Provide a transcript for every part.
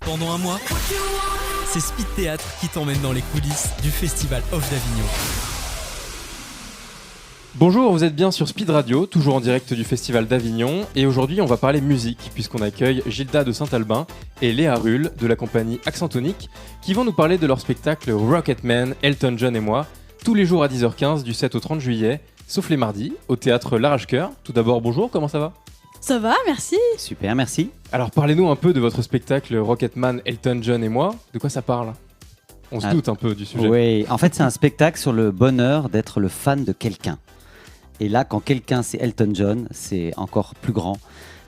Pendant un mois, c'est Speed Théâtre qui t'emmène dans les coulisses du Festival Off d'Avignon. Bonjour, vous êtes bien sur Speed Radio, toujours en direct du Festival d'Avignon. Et aujourd'hui, on va parler musique, puisqu'on accueille Gilda de Saint-Albin et Léa Rull de la compagnie Accent Tonique, qui vont nous parler de leur spectacle Rocketman, Elton John et moi, tous les jours à 10h15 du 7 au 30 juillet, sauf les mardis, au théâtre L'Arrache-Cœur. Tout d'abord, bonjour, comment ça va ? Ça va, merci. Super, merci. Alors parlez-nous un peu de votre spectacle Rocketman, Elton John et moi. De quoi ça parle ? On se doute un peu du sujet. Oui, en fait c'est un spectacle sur le bonheur d'être le fan de quelqu'un. Et là, quand quelqu'un c'est Elton John, c'est encore plus grand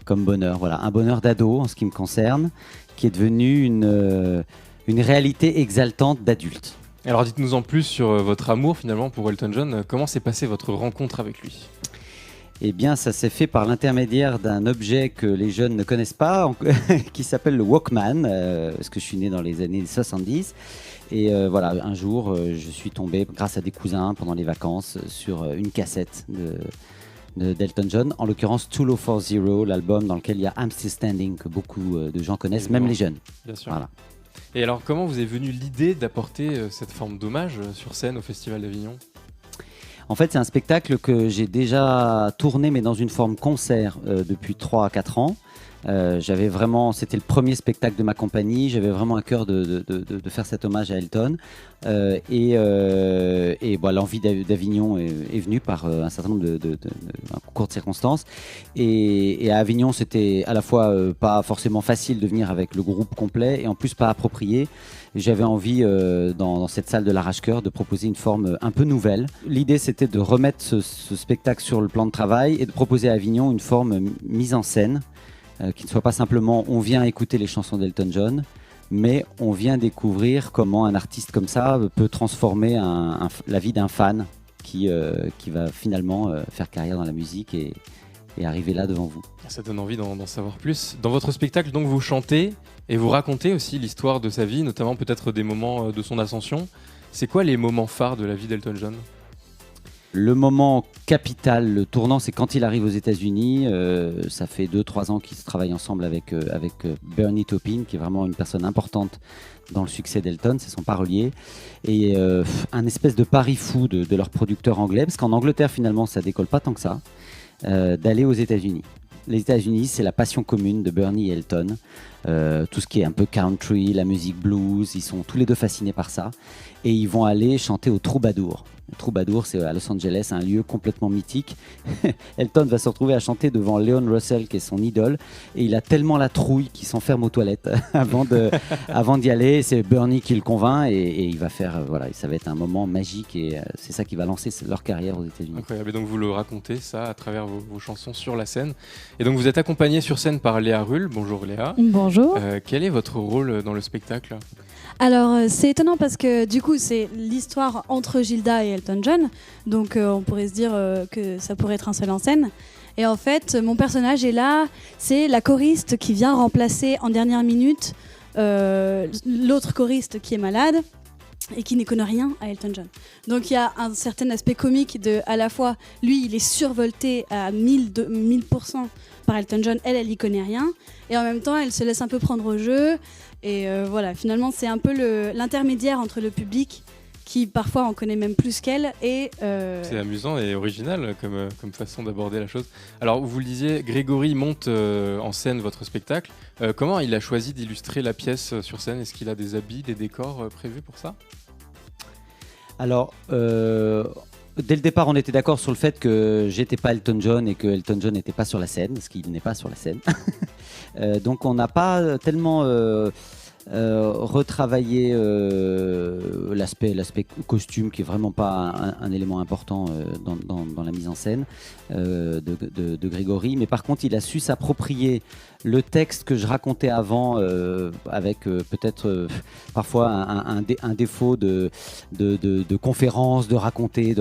comme bonheur. Voilà, un bonheur d'ado en ce qui me concerne, qui est devenu une réalité exaltante d'adulte. Alors dites-nous en plus sur votre amour finalement pour Elton John. Comment s'est passée votre rencontre avec lui ? Eh bien, ça s'est fait par l'intermédiaire d'un objet que les jeunes ne connaissent pas, qui s'appelle le Walkman, parce que je suis né dans les années 70. Et voilà, un jour, je suis tombé, grâce à des cousins, pendant les vacances, sur une cassette d'Elton John, en l'occurrence Too Low for Zero, l'album dans lequel il y a I'm Still Standing, que beaucoup de gens connaissent, même les jeunes. Bien sûr. Voilà. Et alors, comment vous est venue l'idée d'apporter cette forme d'hommage sur scène au Festival d'Avignon ? En fait, c'est un spectacle que j'ai déjà tourné, mais dans une forme concert depuis 3 à 4 ans. C'était le premier spectacle de ma compagnie. J'avais vraiment à cœur de faire cet hommage à Elton. L'envie d'Avignon est venue par un certain nombre un concours de circonstances. Et à Avignon, c'était à la fois pas forcément facile de venir avec le groupe complet et en plus pas approprié. J'avais envie, dans cette salle de l'Arrache-Cœur, de proposer une forme un peu nouvelle. L'idée, c'était de remettre ce spectacle sur le plan de travail et de proposer à Avignon une forme mise en scène, qui ne soit pas simplement on vient écouter les chansons d'Elton John, mais on vient découvrir comment un artiste comme ça peut transformer la vie d'un fan qui va finalement faire carrière dans la musique et arriver là devant vous. Ça donne envie d'en savoir plus. Dans votre spectacle, donc, vous chantez et vous racontez aussi l'histoire de sa vie, notamment peut-être des moments de son ascension. C'est quoi les moments phares de la vie d'Elton John ? Le moment capital, le tournant, c'est quand il arrive aux États-Unis. Ça fait 2-3 ans qu'ils travaillent ensemble avec Bernie Taupin, qui est vraiment une personne importante dans le succès d'Elton, c'est son parolier. Et un espèce de pari fou de leur producteur anglais, parce qu'en Angleterre, finalement, ça décolle pas tant que ça, d'aller aux États-Unis. Les États-Unis, c'est la passion commune de Bernie et Elton. Tout ce qui est un peu country, la musique blues, ils sont tous les deux fascinés par ça. Et ils vont aller chanter au Troubadour. Le Troubadour, c'est à Los Angeles, un lieu complètement mythique. Elton va se retrouver à chanter devant Leon Russell, qui est son idole. Et il a tellement la trouille qu'il s'enferme aux toilettes avant d'y aller. C'est Bernie qui le convainc et il va faire... ça va être un moment magique et c'est ça qui va lancer leur carrière aux États-Unis. Incroyable. Et donc vous le racontez, ça, à travers vos chansons sur la scène. Et donc vous êtes accompagné sur scène par Léa Rull. Bonjour Léa. Bonjour. Quel est votre rôle dans le spectacle ? Alors, c'est étonnant parce que du coup, c'est l'histoire entre Gilda et Elton John. Donc, on pourrait se dire que ça pourrait être un seul en scène. Et en fait, mon personnage est là. C'est la choriste qui vient remplacer en dernière minute l'autre choriste qui est malade et qui n'y connaît rien à Elton John. Donc il y a un certain aspect comique à la fois, lui il est survolté à 1000% par Elton John, elle y connaît rien, et en même temps elle se laisse un peu prendre au jeu, et finalement c'est un peu l'intermédiaire entre le public, qui parfois en connaît même plus qu'elle. C'est amusant et original comme façon d'aborder la chose. Alors vous le disiez, Grégory monte en scène votre spectacle. Comment il a choisi d'illustrer la pièce sur scène ? Est-ce qu'il a des habits, des décors prévus pour ça ? Alors, dès le départ, on était d'accord sur le fait que j'étais pas Elton John et que Elton John n'était pas sur la scène, parce qu'il n'est pas sur la scène. Donc on n'a pas tellement... retravailler l'aspect costume, qui est vraiment pas un élément important dans la mise en scène de Grégory, mais par contre il a su s'approprier le texte que je racontais avant, avec peut-être parfois un défaut de conférence, de raconter,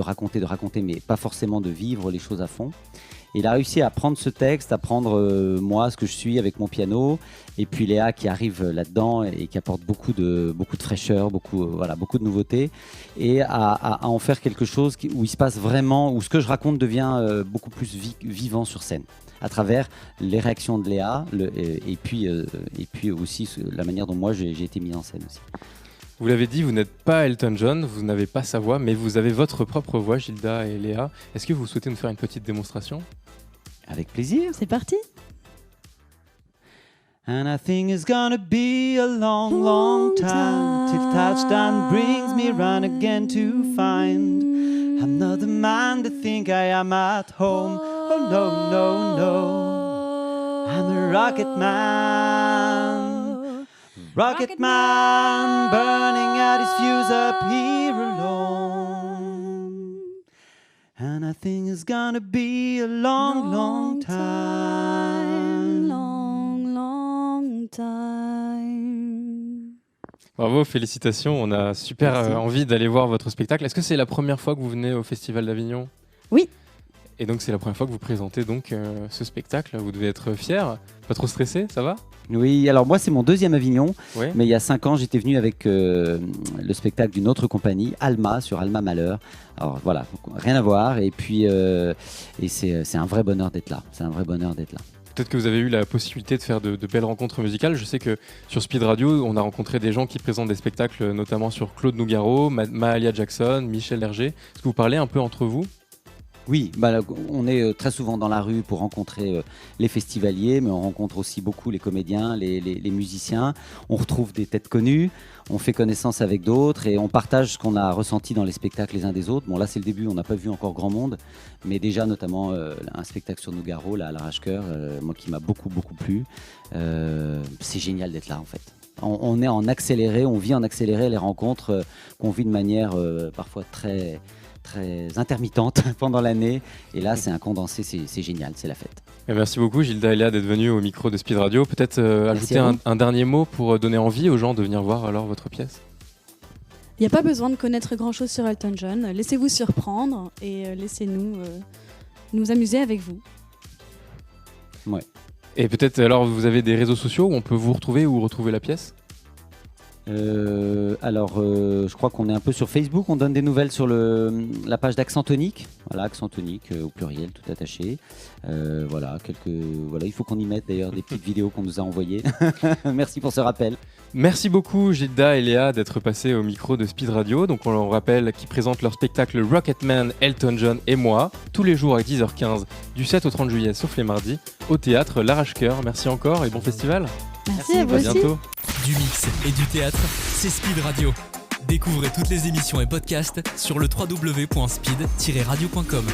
mais pas forcément de vivre les choses à fond. Et il a réussi à prendre ce texte, à prendre moi, ce que je suis avec mon piano, et puis Léa qui arrive là-dedans et qui apporte beaucoup de fraîcheur, beaucoup de nouveautés, et à en faire quelque chose où il se passe vraiment, où ce que je raconte devient beaucoup plus vivant sur scène, à travers les réactions de Léa, et puis aussi la manière dont moi j'ai été mis en scène aussi. Vous l'avez dit, vous n'êtes pas Elton John, vous n'avez pas sa voix, mais vous avez votre propre voix, Gilda et Léa. Est-ce que vous souhaitez nous faire une petite démonstration ? Avec plaisir. C'est parti. And I think it's gonna be a long, long time till touchdown brings me round again to find I'm not the man to think I am at home. Oh no, no, no. I'm a rocket man. Rocket man burning out his fuse up here alone. And I think it's gonna be a long, long time. Long time. Bravo, félicitations, on a super envie d'aller voir votre spectacle. Est-ce que c'est la première fois que vous venez au Festival d'Avignon ? Oui. Et donc c'est la première fois que vous présentez donc ce spectacle, vous devez être fier, pas trop stressé, ça va ? Oui, alors moi c'est mon deuxième Avignon, Ouais. mais il y a 5 ans j'étais venu avec le spectacle d'une autre compagnie, Alma, sur Alma Malheur. Alors voilà, rien à voir, et puis c'est un vrai bonheur d'être là, Peut-être que vous avez eu la possibilité de faire de belles rencontres musicales. Je sais que sur Speed Radio, on a rencontré des gens qui présentent des spectacles, notamment sur Claude Nougaro, Mahalia Jackson, Michel Hergé. Est-ce que vous parlez un peu entre vous ? Oui, on est très souvent dans la rue pour rencontrer les festivaliers, mais on rencontre aussi beaucoup les comédiens, les musiciens. On retrouve des têtes connues, on fait connaissance avec d'autres et on partage ce qu'on a ressenti dans les spectacles les uns des autres. Bon, là, c'est le début, on n'a pas vu encore grand monde, mais déjà, notamment, un spectacle sur Nougaro, là, à l'Arrache-Cœur, moi qui m'a beaucoup, beaucoup plu. C'est génial d'être là, en fait. On est en accéléré, on vit en accéléré les rencontres qu'on vit de manière parfois très intermittente pendant l'année, et là c'est un condensé, c'est génial, c'est la fête. Et merci beaucoup Gilda et Léa d'être venus au micro de Speed Radio. Peut-être ajouter un dernier mot pour donner envie aux gens de venir voir alors votre pièce. Il n'y a pas besoin de connaître grand-chose sur Elton John, laissez-vous surprendre et laissez-nous nous amuser avec vous. Ouais. Et peut-être alors vous avez des réseaux sociaux où on peut vous retrouver ou retrouver la pièce ? Je crois qu'on est un peu sur Facebook, on donne des nouvelles sur la page d'Accent Tonique, voilà, Accent Tonique au pluriel, tout attaché. Il faut qu'on y mette d'ailleurs des petites vidéos qu'on nous a envoyées. Merci pour ce rappel. Merci beaucoup Gilda et Léa d'être passés au micro de Speed Radio. Donc on leur rappelle qu'ils présentent leur spectacle Rocketman, Elton John et moi, tous les jours à 10h15, du 7 au 30 juillet, sauf les mardis, au théâtre L'Arrache-Cœur. Merci encore et bon festival. Merci à vous aussi. À bientôt. Du mix et du théâtre, c'est Speed Radio. Découvrez toutes les émissions et podcasts sur le www.speed-radio.com.